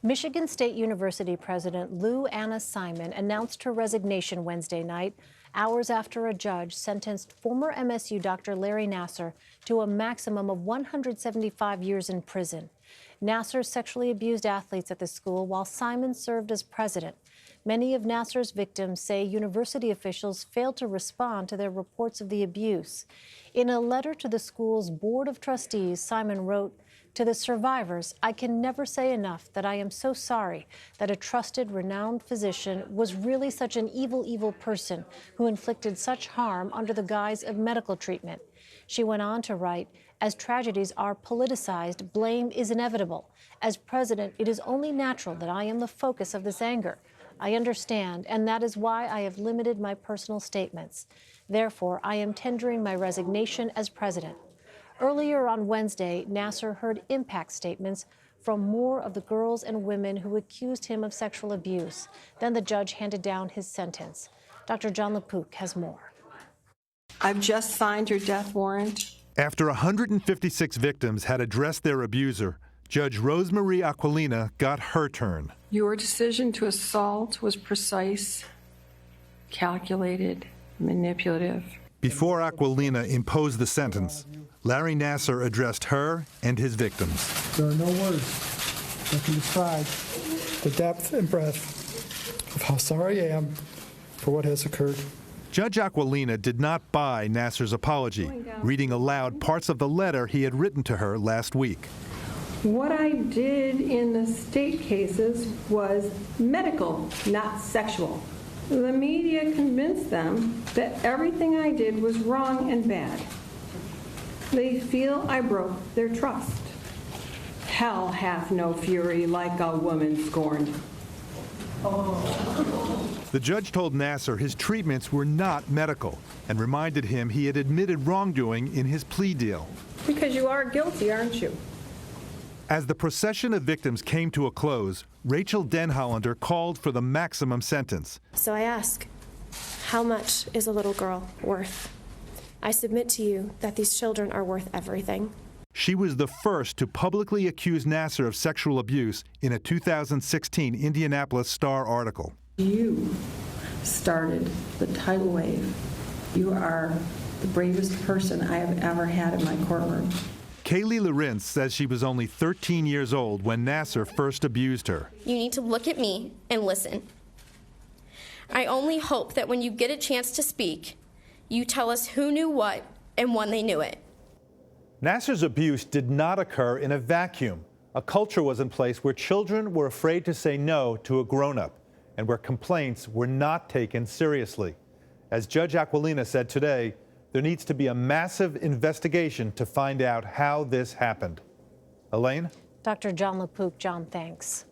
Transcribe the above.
Michigan State University President Lou Anna Simon announced her resignation Wednesday night, hours after a judge sentenced former MSU Dr. Larry Nassar to a maximum of 175 years in prison. Nassar sexually abused athletes at the school while Simon served as president. Many of Nassar's victims say university officials failed to respond to their reports of the abuse. In a letter to the school's board of trustees, Simon wrote, "To the survivors, I can never say enough that I am so sorry that a trusted, renowned physician was really such an evil, evil person who inflicted such harm under the guise of medical treatment." She went on to write, "As tragedies are politicized, blame is inevitable. As president, it is only natural that I am the focus of this anger. I understand, and that is why I have limited my personal statements. Therefore, I am tendering my resignation as president." Earlier on Wednesday, Nassar heard impact statements from more of the girls and women who accused him of sexual abuse. Then the judge handed down his sentence. Dr. John LaPook has more. I've just signed your death warrant. After 156 victims had addressed their abuser, Judge Rosemarie Aquilina got her turn. Your decision to assault was precise, calculated, manipulative. Before Aquilina imposed the sentence, Larry Nassar addressed her and his victims. There are no words that can describe the depth and breadth of how sorry I am for what has occurred. Judge Aquilina did not buy Nassar's apology, reading aloud parts of the letter he had written to her last week. What I did in the state cases was medical, not sexual. The media convinced them that everything I did was wrong and bad. They feel I broke their trust. Hell hath no fury like a woman scorned. The judge told Nassar his treatments were not medical and reminded him he had admitted wrongdoing in his plea deal. Because you are guilty, aren't you? As the procession of victims came to a close, Rachel Denhollander called for the maximum sentence. So I ask, how much is a little girl worth? I submit to you that these children are worth everything. She was the first to publicly accuse Nassar of sexual abuse in a 2016 Indianapolis Star article. You started the tidal wave. You are the bravest person I have ever had in my courtroom. Kaylee Lorenz says she was only 13 years old when Nassar first abused her. You need to look at me and listen. I only hope that when you get a chance to speak, you tell us who knew what and when they knew it. Nassar's abuse did not occur in a vacuum. A culture was in place where children were afraid to say no to a grown-up and where complaints were not taken seriously. As Judge Aquilina said today, there needs to be a massive investigation to find out how this happened. Elaine? Dr. John LaPook, John, thanks.